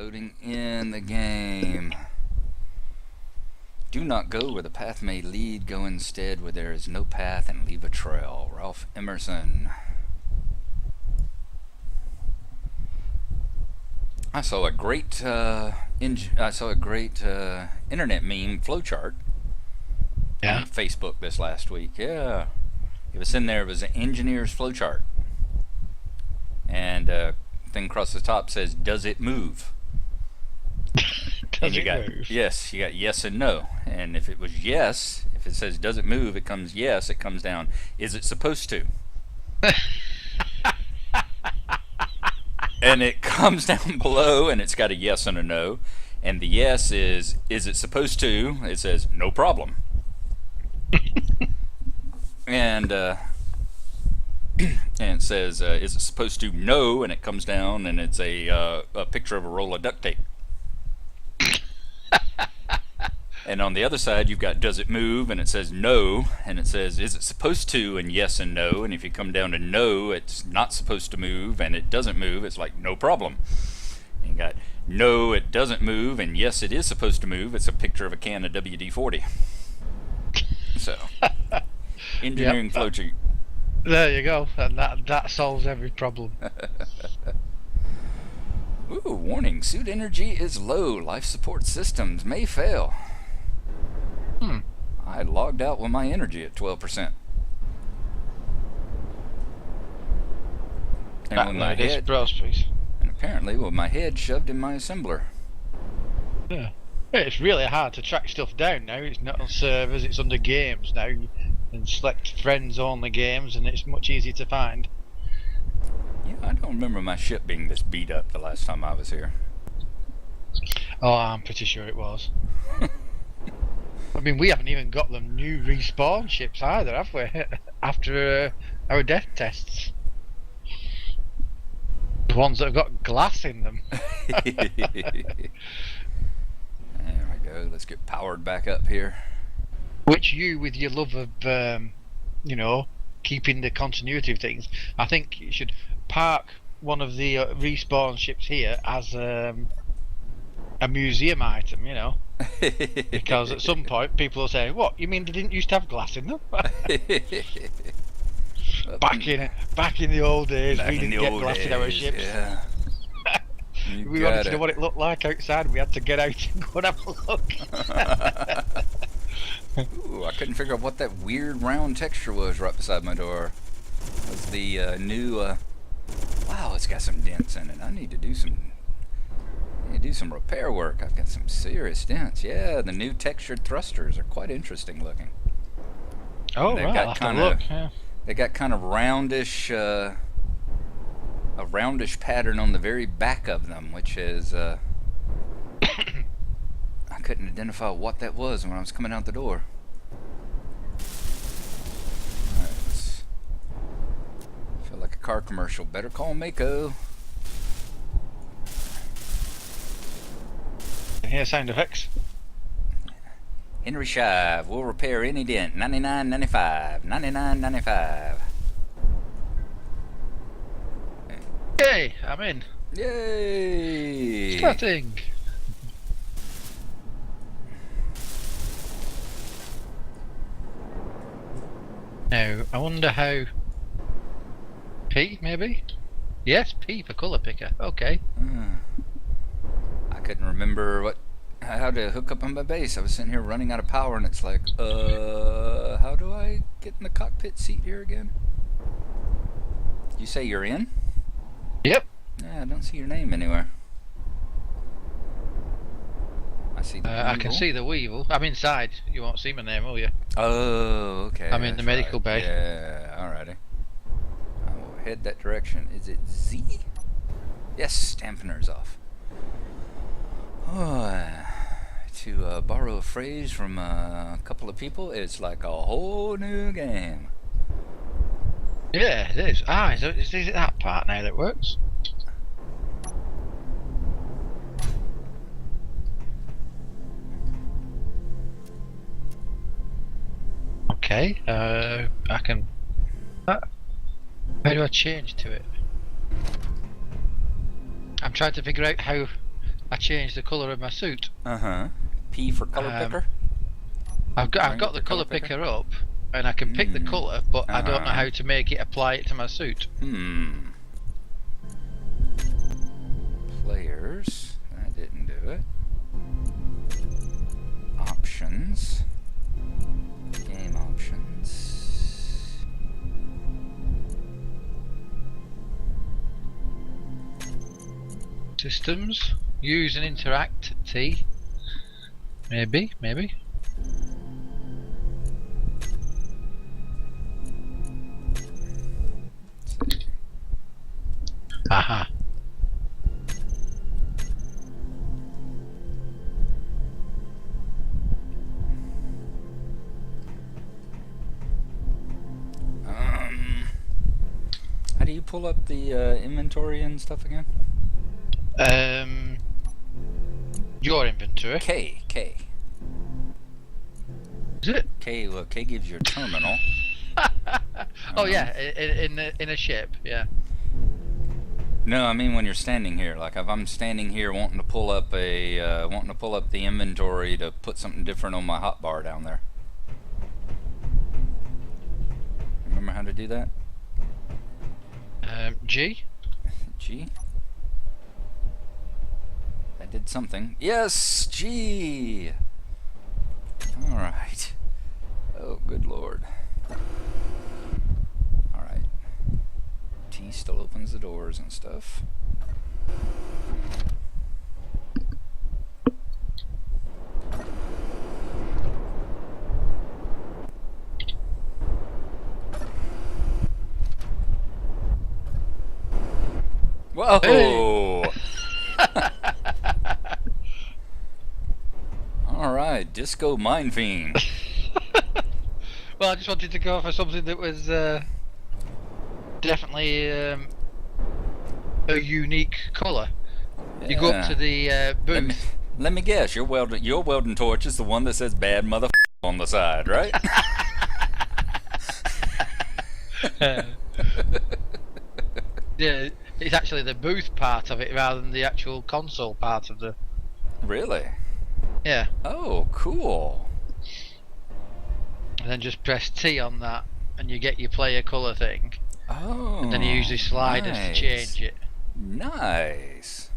Loading in the game. Do not go where the path may lead. Go instead where there is no path and leave a trail. Ralph Emerson. I saw a great internet meme flowchart on Facebook this last week. Yeah, it was in there. It was an engineer's flowchart, and thing across the top says, "Does it move?" Does it move? Yes, you got yes and no. And if it was yes, if it says does it move, it comes yes. It comes down. Is it supposed to? And it comes down below, and it's got a yes and a no. And the yes is it supposed to? It says no problem. And it says is it supposed to? No, and it comes down, and it's a picture of a roll of duct tape. And on the other side, you've got does it move, and it says no, and it says is it supposed to, and yes and no. And if you come down to no, it's not supposed to move, and it doesn't move, it's like no problem. And you got no, it doesn't move, and yes, it is supposed to move. It's a picture of a can of WD-40. So, engineering flowchart. There you go, and that solves every problem. Ooh, warning, suit energy is low. Life support systems may fail. I logged out with my energy at 12%. And with my head, Brospace. and apparently with my head shoved in my assembler. Yeah. It's really hard to track stuff down now. It's not on servers, it's under games now. And select friends only games, and it's much easier to find. Yeah, I don't remember my ship being this beat up the last time I was here. Oh, I'm pretty sure it was. I mean, we haven't even got them new respawn ships either, have we? After our death tests. The ones that have got glass in them. There we go. Let's get powered back up here. Which you, with your love of, you know, keeping the continuity of things, I think you should park one of the respawn ships here as a museum item, you know. Because at some point people will say, "What? You mean they didn't used to have glass in them?" back in the old days, we didn't get glass in our ships. Yeah. We wanted to know what it looked like outside. We had to get out and go and have a look. Ooh, I couldn't figure out what that weird round texture was right beside my door. It was the new. Wow, it's got some dents in it. I need to do some repair work. I've got some serious dents. Yeah, the new textured thrusters are quite interesting looking. Oh, They've right. got I'll kind have a of look. Yeah. they got kind of roundish a roundish pattern on the very back of them, which is I couldn't identify what that was when I was coming out the door. Alright, let's feel like a car commercial. Better call Mako. Hear sound effects. Henry Shive will repair any dent. 99.95. 99.95. Hey, I'm in. Yay! Starting. Now, I wonder how... P, maybe? Yes, P for colour picker. Okay. I couldn't remember how to hook up on my base. I was sitting here running out of power, and it's like, how do I get in the cockpit seat here again? You say you're in? Yep. Yeah, I don't see your name anywhere. I see the I can see the Weevil. I'm inside. You won't see my name, will you? Oh, okay. I'm in the medical bay. Yeah, alrighty. I will head that direction. Is it Z? Yes, dampener's off. Oh, to borrow a phrase from a couple of people, it's like a whole new game. Yeah, it is. Ah, is it that part now that works? Okay, I can... How do I change to it? I'm trying to figure out how I changed the colour of my suit. P for color picker. I've got the colour picker up, and I can pick the colour, but I don't know how to make it apply it to my suit. Players. That didn't do it. Options. Game options. Systems. Use and interact. T. Maybe. Aha. How do you pull up the inventory and stuff again? Your inventory. K. Is it? K. Well, K gives you a terminal. Oh yeah, in a ship. Yeah. No, I mean when you're standing here. Like if I'm standing here wanting to pull up the inventory to put something different on my hotbar down there. Remember how to do that? G. G. That did something. Yes, G. All right. Oh, good lord. All right. T still opens the doors and stuff. Whoa! Hey. All right, Disco Mindfiend. Well, I just wanted to go for something that was definitely a unique colour. You go up to the booth. Let me guess. Your welding torch is the one that says "bad mother" on the side, right? Yeah, it's actually the booth part of it rather than the actual console part of the. Really? Yeah. Oh, cool. And then just press T on that, and you get your player colour thing. Oh. And then you use the sliders to change it. Nice.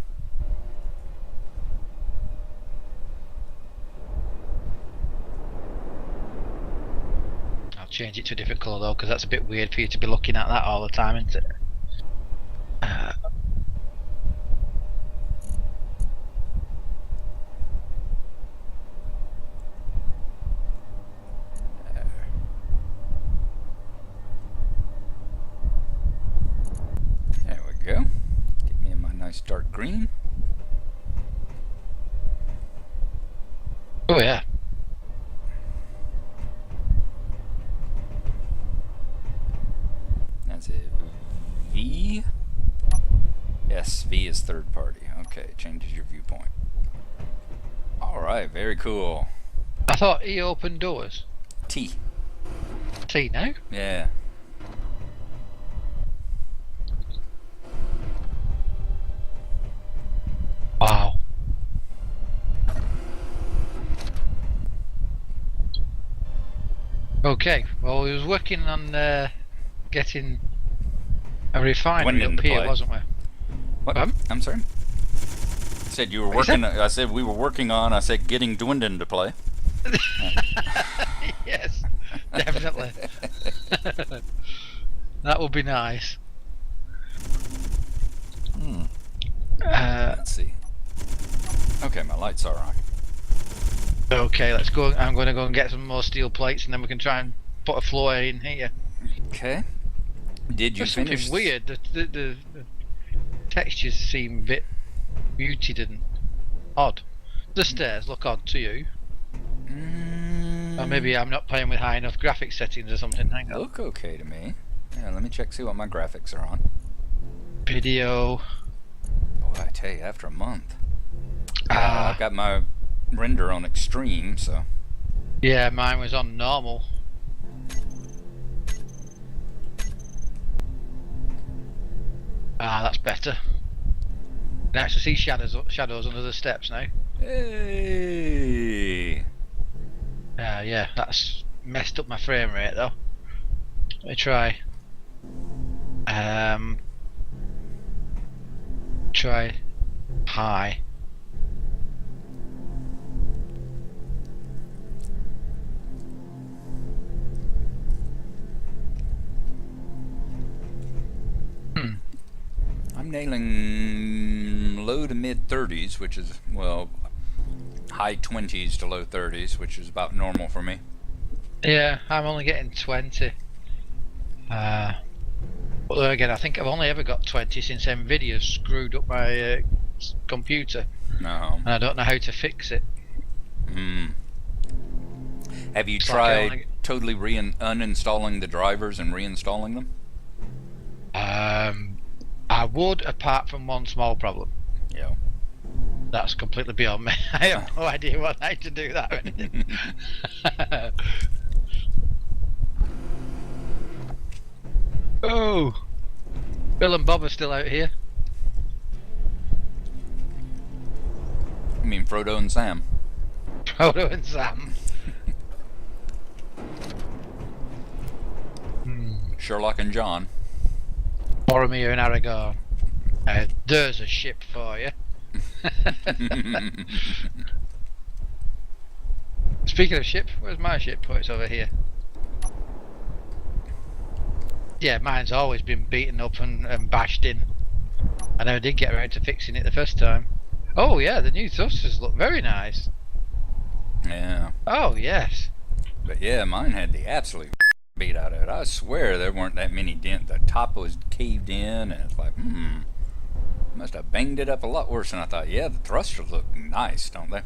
I'll change it to a different colour though, because that's a bit weird for you to be looking at that all the time, isn't it? There we go. Get me in my nice dark green. Oh yeah. That's it. V. Yes, V is third party. Okay, changes your viewpoint. Alright, very cool. I thought E opened doors. T. T now? Yeah. Wow. Okay, well, we was working on getting a refinery Dwindling up to here, play. wasn't we? What? I'm sorry? Said you were What you working. I said we were working on. I said getting Dwindon to play. Yes, definitely. That would be nice. Let's see. Okay, my lights are on. Okay, let's go. I'm going to go and get some more steel plates, and then we can try and put a floor in here. Okay. Did you There's finish? something weird. The textures seem a bit muted and odd. The stairs look odd to you. Or maybe I'm not playing with high enough graphics settings or something. Hang on. Look okay to me. Yeah, let me check, see what my graphics are on. Video. Boy, I tell you, after a month. I've got my render on extreme, so. Yeah, mine was on normal. That's better. can actually see shadows under the steps now. Hey. Yeah, that's messed up my frame rate though. Let me try. Try high. I'm nailing low to mid 30s, which is, well, high 20s to low 30s, which is about normal for me. Yeah, I'm only getting 20. But again, I think I've only ever got 20 since Nvidia screwed up my computer. No. And I don't know how to fix it. Have you It's tried like totally uninstalling the drivers and reinstalling them? I would, apart from one small problem. Yeah. That's completely beyond me. I have no idea what I had to do that or anything. Oh, Bill and Bob are still out here. I mean, Frodo and Sam. Frodo and Sam. Sherlock and John. Boromir and Aragorn. There's a ship for you. Speaking of ship, where's my ship? Oh, it's over here. Yeah, mine's always been beaten up and bashed in. I never did get around to fixing it the first time. Oh yeah, the new thrusters look very nice. Yeah. Oh yes. But yeah, mine had the absolute beat out of it. I swear there weren't that many dents. The top was caved in, and it's like, must have banged it up a lot worse than I thought. Yeah, the thrusters look nice, don't they?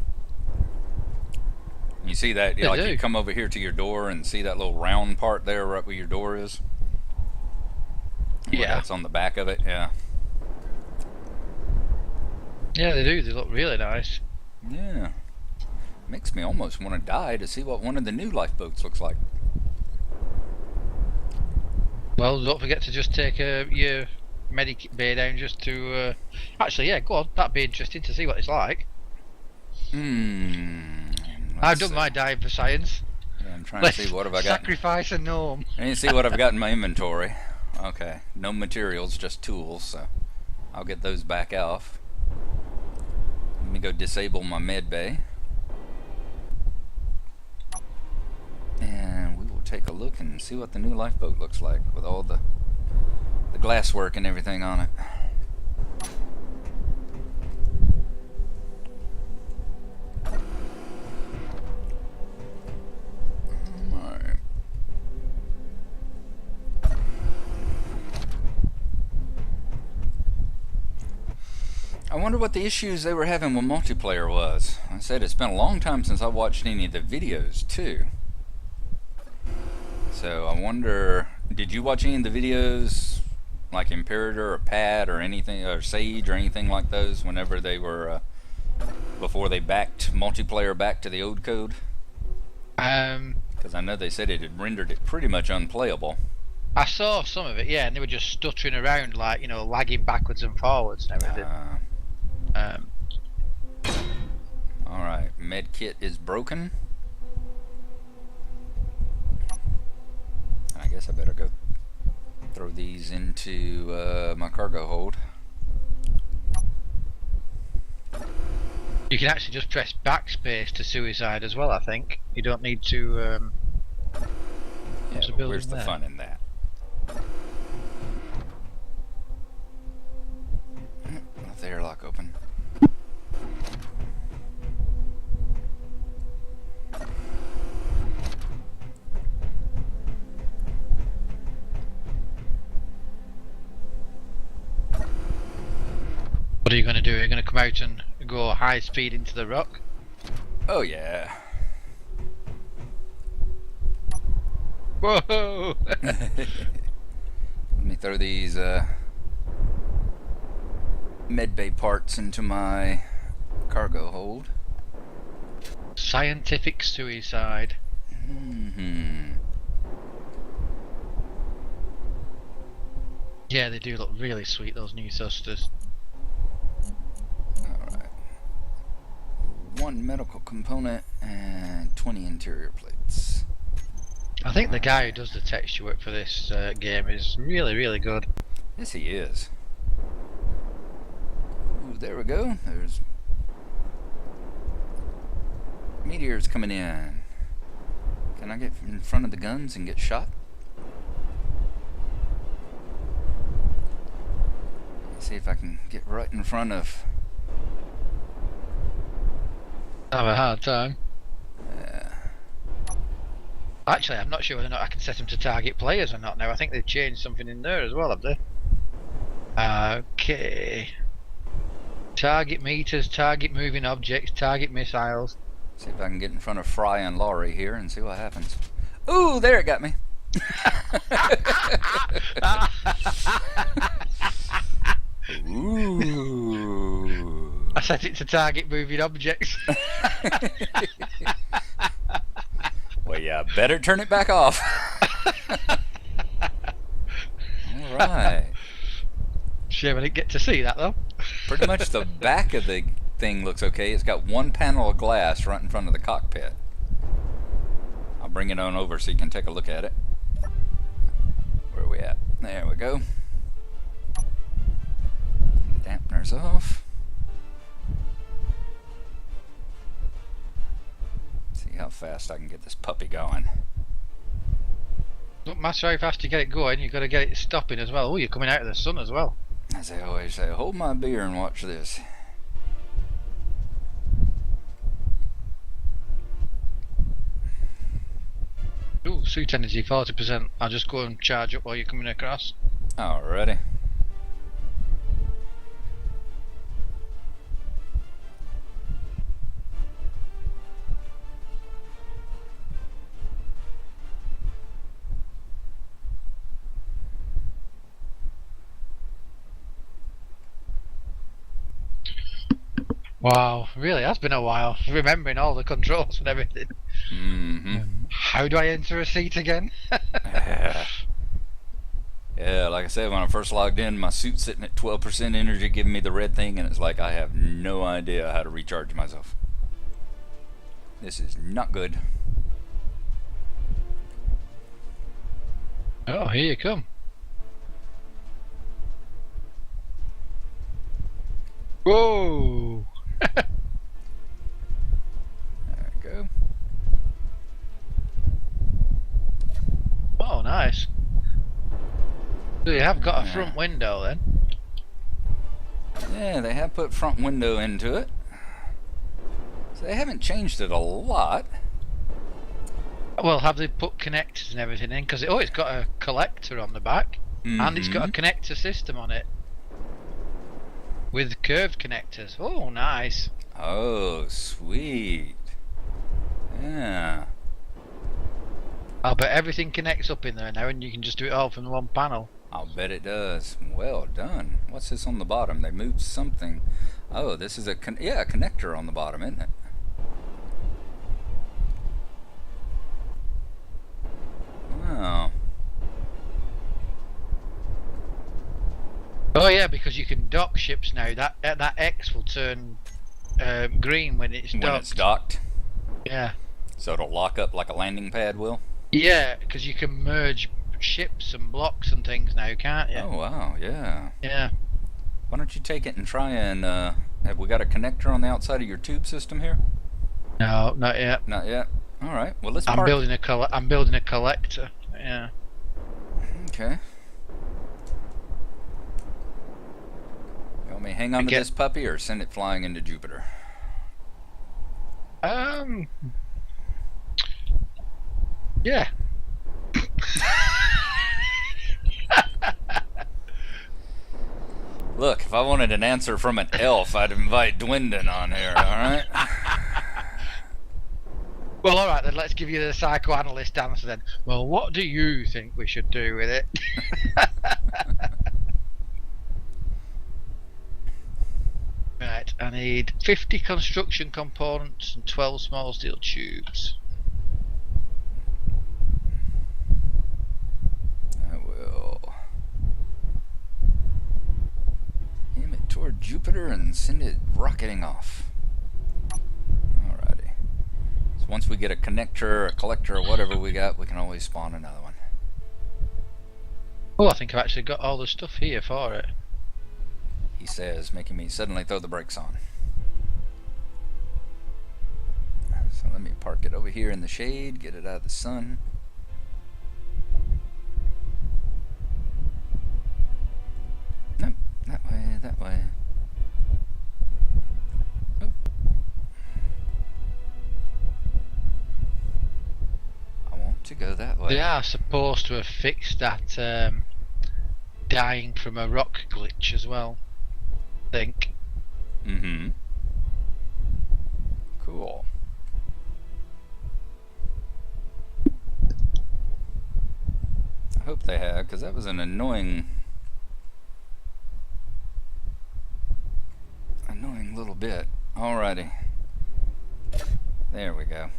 You see that? They Like do. you come over here to your door and see that little round part there right where your door is? Where Yeah. that's on the back of it, yeah. Yeah, they do. They look really nice. Yeah. Makes me almost want to die to see what one of the new lifeboats looks like. Well, don't forget to just take your medic bay down just to. Actually, yeah, go on. That'd be interesting to see what it's like. I've done my dive for science. Yeah, I'm trying to see what have I got. Sacrifice a gnome. I need to see what I've got in my inventory. Okay, no materials, just tools, so I'll get those back off. Let me go disable my med bay. And we will take a look and see what the new lifeboat looks like with all the glasswork and everything on it. Alright. I wonder what the issues they were having with multiplayer was. I said it's been a long time since I watched any of the videos too. So I wonder, did you watch any of the videos like Imperator or Pat or anything, or Sage or anything like those whenever they were, before they backed multiplayer back to the old code? Because I know they said it had rendered it pretty much unplayable. I saw some of it, yeah, and they were just stuttering around, like, you know, lagging backwards and forwards and everything. Alright, med kit is broken. I guess I better go throw these into my cargo hold. You can actually just press backspace to suicide as well, I think. You don't need to. Yeah, but where's the fun in that? Left the airlock open. What are you going to do? Are you going to come out and go high speed into the rock? Oh yeah. Whoa! Let me throw these medbay parts into my cargo hold. Scientific suicide. Yeah, they do look really sweet, those new thrusters. 1 medical component and 20 interior plates. I think the guy who does the texture work for this game is really, really good. Yes, he is. Ooh, there we go. There's meteors coming in. Can I get in front of the guns and get shot? Let's see if I can get right in front of... I have a hard time. Yeah. Actually, I'm not sure whether or not I can set them to target players or not now. I think they've changed something in there as well, have they? Okay. Target meters, target moving objects, target missiles. See if I can get in front of Fry and Laurie here and see what happens. Ooh, there it got me. Ooh. I set it to target moving objects. Well, yeah, better turn it back off. Alright. Shame I didn't get to see that though. Pretty much the back of the thing looks okay. It's got one panel of glass right in front of the cockpit. I'll bring it on over so you can take a look at it. Where are we at? There we go. Dampeners off. See how fast I can get this puppy going. Don't matter how fast you get it going, you've got to get it stopping as well. Oh, you're coming out of the sun as well. As I always say, hold my beer and watch this. Ooh, suit energy 40%. I'll just go and charge up while you're coming across. Alrighty. Wow, really has been a while. Remembering all the controls and everything. Mm-hmm. How do I enter a seat again? Yeah, like I said, when I first logged in, my suit's sitting at 12% energy, giving me the red thing, and it's like I have no idea how to recharge myself. This is not good. Oh, here you come. Whoa! There we go. Oh, nice. So you have got a front window then? Yeah, they have put front window into it. So they haven't changed it a lot. Well, have they put connectors and everything in? Because it's got a collector on the back, and it's got a connector system on it with curved connectors. Oh, nice. Oh, sweet. Yeah. I'll bet everything connects up in there now, and you can just do it all from the one panel. I'll bet it does. Well done. What's this on the bottom? They moved something. Oh, this is a connector on the bottom, isn't it? Wow. Oh yeah, because you can dock ships now. That X will turn green when it's docked. When it's docked. Yeah. So it'll lock up like a landing pad will? Yeah, because you can merge ships and blocks and things now, can't you? Oh wow, yeah. Yeah. Why don't you take it and try and have we got a connector on the outside of your tube system here? No, not yet. Not yet. All right. Well, let's I'm park. building a collector. Yeah. Okay. You want me to hang on to this puppy or send it flying into Jupiter? Yeah. Look, if I wanted an answer from an elf, I'd invite Dwindon on here, alright? Well, alright then, let's give you the psychoanalyst answer then. Well, what do you think we should do with it? Right, I need 50 construction components and 12 small steel tubes. I will aim it toward Jupiter and send it rocketing off. So once we get a connector, a collector, or whatever we got, we can always spawn another one. Oh, I think I've actually got all the stuff here for it. He says, making me suddenly throw the brakes on. So let me park it over here in the shade, get it out of the sun. Nope, that way, that way. Oop. I want to go that way. They are supposed to have fixed that dying from a rock glitch as well, I think. Mm-hmm. Cool. I hope they have, because that was an annoying little bit. Alrighty. There we go.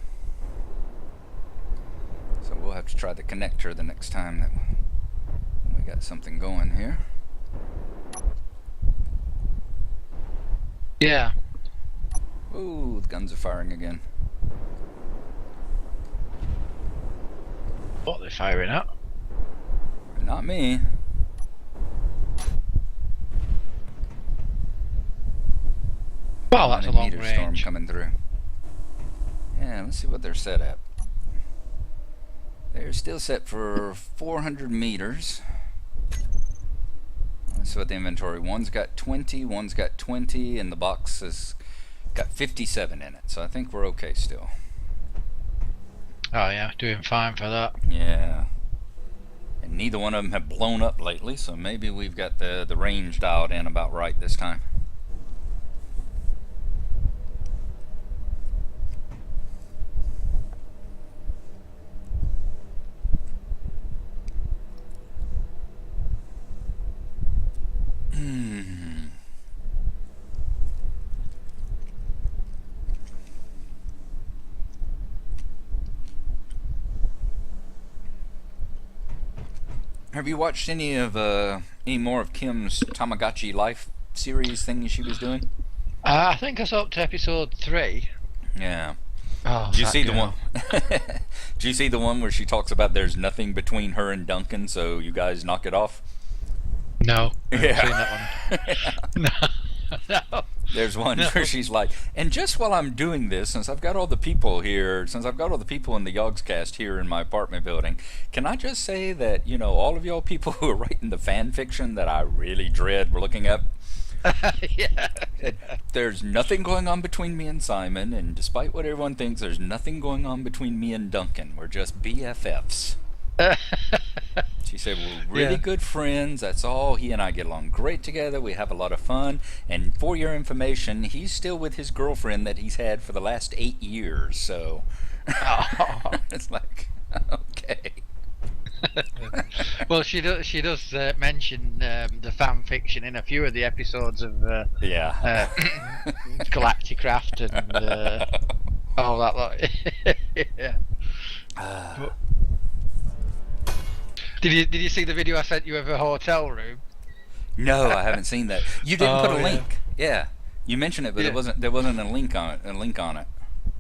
So we'll have to try the connector the next time that we got something going here. Yeah. Ooh, the guns are firing again. What are they firing at? Not me. Well, that's a long meteor storm range. coming through. Yeah, let's see what they're set at. They're still set for 400 meters. Let's see what the inventory. One's got 20, one's got 20, and the box has got 57 in it. So I think we're okay still. Oh yeah, doing fine for that. Yeah. And neither one of them have blown up lately, so maybe we've got the range dialed in about right this time. Have you watched any more of Kim's Tamagotchi Life series thing she was doing? I think I saw up to episode 3. Yeah. Oh, Did you see the one? Did you see the one where she talks about there's nothing between her and Duncan, so you guys knock it off? No. I haven't Yeah. seen that one. No. There's one where she's like, and just while I'm doing this, since I've got all the people here, since I've got all the people in the Yogscast here in my apartment building, can I just say that, you know, all of y'all people who are writing the fan fiction that I really dread looking up, Yeah. there's nothing going on between me and Simon, and despite what everyone thinks, there's nothing going on between me and Duncan. We're just BFFs. She said we're really good friends, that's all. He and I get along great together, we have a lot of fun, and for your information, he's still with his girlfriend that he's had for the last 8 years, so it's like, okay. Well, she does mention the fan fiction in a few of the episodes of Galacticraft and all that lot. Yeah. Did you see the video I sent you of a hotel room? No, I haven't seen that. You didn't put a link. Yeah, you mentioned it, but there wasn't a link on it.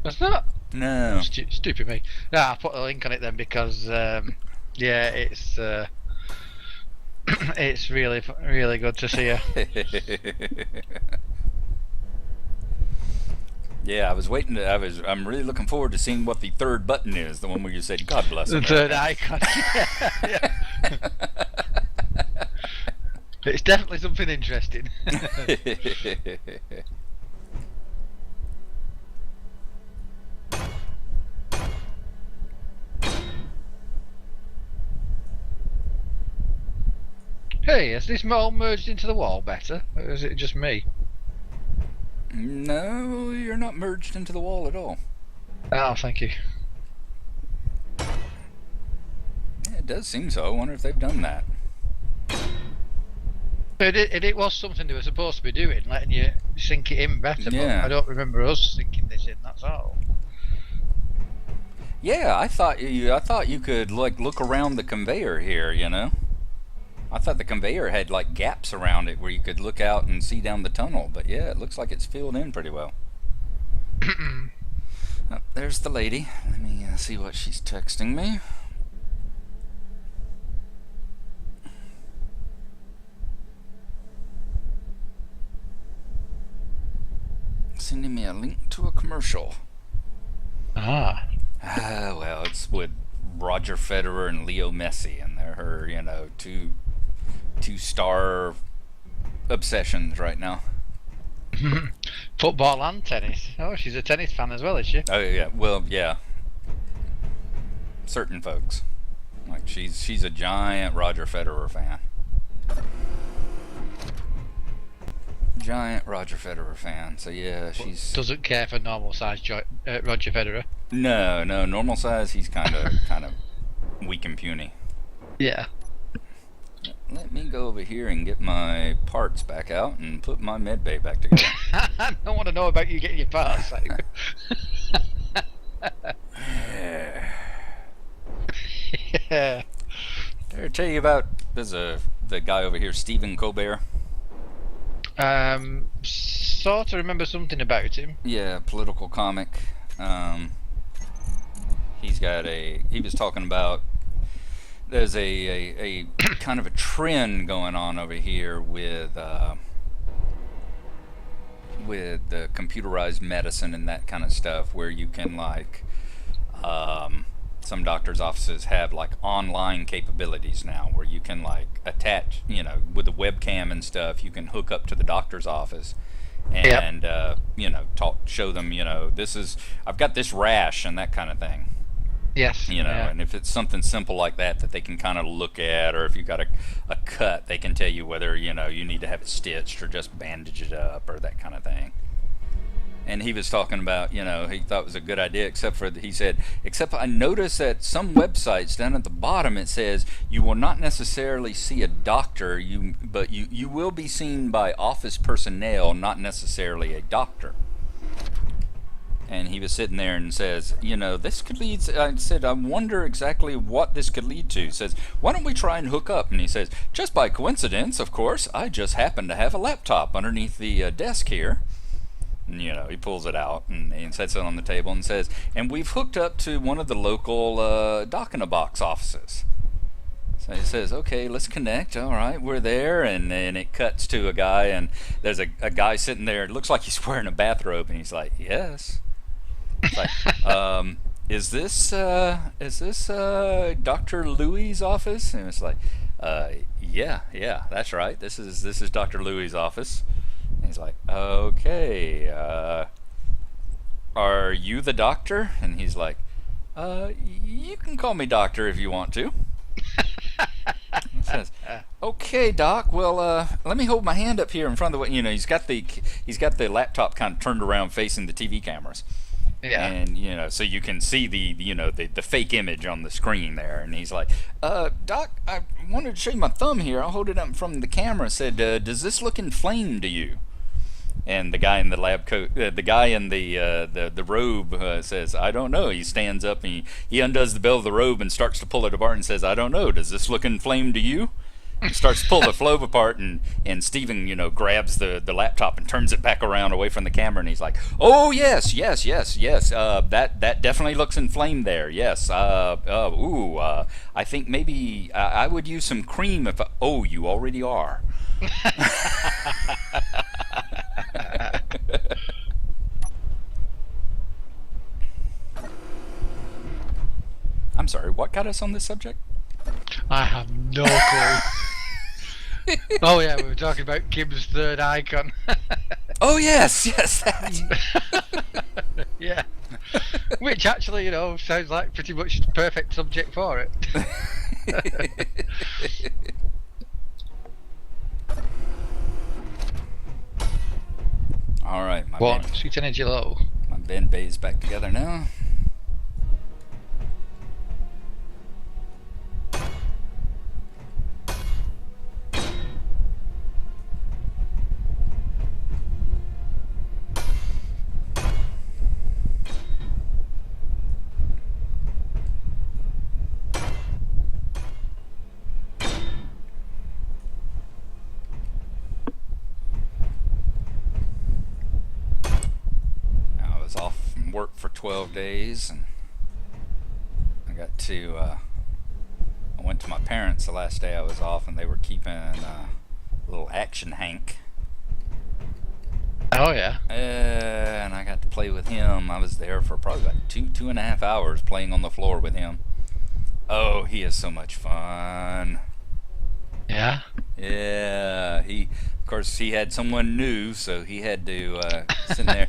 That's not. No. Stupid me. No, I put a link on it then because it's really really good to see her. Yeah, I'm really looking forward to seeing what the third button is, the one where you said, God bless The America. third icon. Yeah. It's definitely something interesting. Hey, has this all merged into the wall better? Or is it just me? No, you're not merged into the wall at all. Oh, thank you. Yeah, it does seem so. I wonder if they've done that. It was something they were supposed to be doing, letting you sink it in better, Yeah. but I don't remember us sinking this in, that's all. Yeah, I thought you could like look around the conveyor here, you know? I thought the conveyor had like gaps around it where you could look out and see down the tunnel, but yeah, it looks like it's filled in pretty well. Oh, there's the lady. Let me see what she's texting me. Sending me a link to a commercial. Ah. Well, it's with Roger Federer and Leo Messi, and they're her, two star obsessions right now. Football and tennis. Oh, she's a tennis fan as well, is she? Oh yeah, well yeah. Certain folks, like she's a giant Roger Federer fan. Giant Roger Federer fan. So yeah, she's Doesn't care for normal size Roger Federer. no normal size. He's kind of weak and puny. Yeah. Let me go over here and get my parts back out and put my med bay back together. I don't want to know about you getting your parts. Yeah. Did I tell you about the guy over here, Stephen Colbert? Sort of remember something about him. Yeah, political comic. He was talking about there's a kind of a trend going on over here with the computerized medicine and that kind of stuff, where you can some doctors' offices have like online capabilities now, where you can like attach, with a webcam and stuff, you can hook up to the doctor's office and show them, I've got this rash and that kind of thing. Yes. And if it's something simple like that they can kind of look at, or if you got a cut, they can tell you whether, you need to have it stitched or just bandage it up or that kind of thing. And he was talking about, he thought it was a good idea, except I noticed that some websites down at the bottom it says you will not necessarily see a doctor, but you will be seen by office personnel, not necessarily a doctor. And he was sitting there and says, this could lead. I said, I wonder exactly what this could lead to. He says, why don't we try and hook up? And he says, just by coincidence, of course, I just happen to have a laptop underneath the desk here. And, he pulls it out and he sets it on the table and says, and we've hooked up to one of the local Dock-in-a-Box offices. So he says, okay, let's connect. All right, we're there. And then it cuts to a guy, and there's a guy sitting there. It looks like he's wearing a bathrobe. And he's like, yes. It's like, is this Dr. Louie's office? And it's like, yeah, that's right. This is Dr. Louie's office. And he's like, okay, are you the doctor? And he's like, you can call me doctor if you want to. He says, okay, doc. Well, let me hold my hand up here in front of the. He's got the laptop kind of turned around facing the TV cameras. Yeah. And so you can see the fake image on the screen there. And he's like, doc, I wanted to show you my thumb here. I'll hold it up from the camera. Said, does this look inflamed to you? And the guy in the lab coat, the guy in the robe says, I don't know. He stands up and he undoes the belt of the robe and starts to pull it apart and says, I don't know. Does this look inflamed to you? He starts to pull the flobe apart, and Steven, grabs the laptop and turns it back around away from the camera, and he's like, oh, yes, that definitely looks inflamed there, yes, I think maybe I would use some cream if you already are. I'm sorry, what got us on this subject? I have no clue. Oh yeah, we were talking about Kim's third icon. Oh yes, that. Yeah. Which actually, sounds like pretty much the perfect subject for it. All right, Sweet energy low. My bend bay's back together now. work for 12 days, and I got to. I went to my parents the last day I was off, and they were keeping a little action Hank. Oh yeah. And I got to play with him. I was there for probably about 2.5 hours playing on the floor with him. Oh, he is so much fun. Yeah. Yeah, of course, he had someone new, so he had to sit there,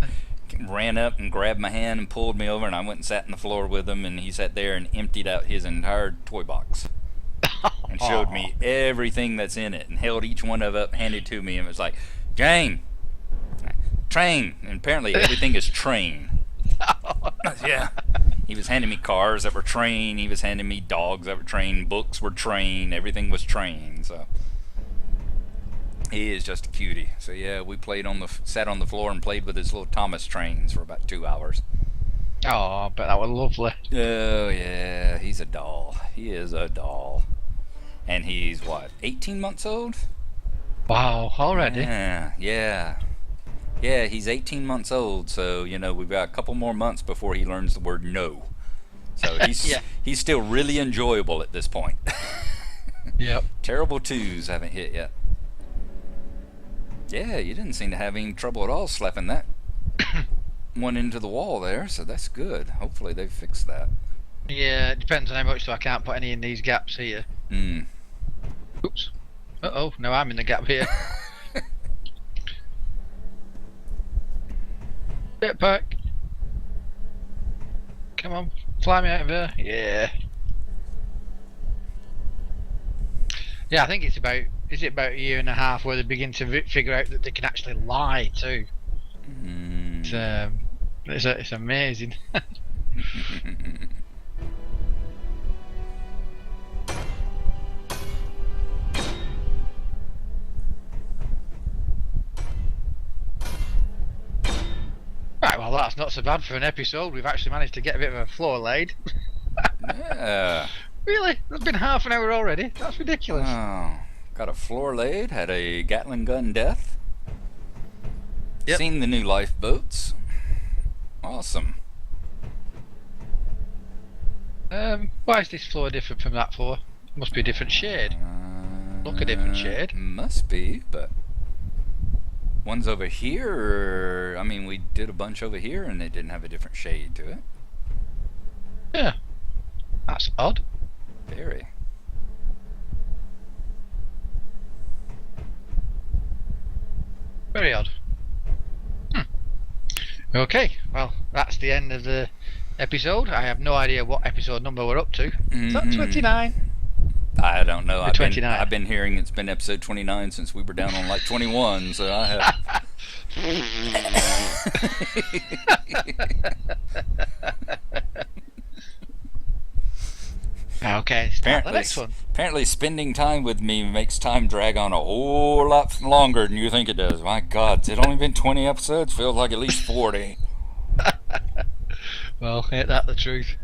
ran up and grabbed my hand and pulled me over, and I went and sat on the floor with him, and he sat there and emptied out his entire toy box and showed me everything that's in it and held each one of up, handed to me, and was like, Jane, train, and apparently everything is train. Yeah. He was handing me cars that were train, he was handing me dogs that were train, books were train, everything was train, so he is just a cutie. So yeah, we sat on the floor and played with his little Thomas trains for about 2 hours. Oh, but that was lovely. Oh yeah, he's a doll. He is a doll. And he's what, 18 months old? Wow, already? Yeah, he's 18 months old, so we've got a couple more months before he learns the word no. So he's still really enjoyable at this point. Yep. Terrible twos haven't hit yet. Yeah, you didn't seem to have any trouble at all slapping that one into the wall there, so that's good. Hopefully they've fixed that. Yeah, it depends on how much, so I can't put any in these gaps here. Oops. Uh-oh, now I'm in the gap here. Jetpack. Come on, fly me out of there. Yeah. Yeah, I think is it about a year and a half where they begin to figure out that they can actually lie too. It's amazing. Right, well that's not so bad for an episode. We've actually managed to get a bit of a floor laid. Yeah. Really? It's been half an hour already? That's ridiculous. Oh, got a floor laid, had a Gatling gun death. Yep. Seen the new lifeboats. Awesome. Why is this floor different from that floor? Must be a different shade. Look, a different shade. Must be, but one's over here. I mean, we did a bunch over here and they didn't have a different shade to it. Yeah. That's odd. Very. Very odd. Okay, well, that's the end of the episode. I have no idea what episode number we're up to. Is that 29? I don't know. I've been hearing it's been episode 29 since we were down on like 21, so I have. Okay, start the next one. Apparently spending time with me makes time drag on a whole lot longer than you think it does. My God, it's only been 20 episodes, feels like at least 40. Well, ain't that the truth?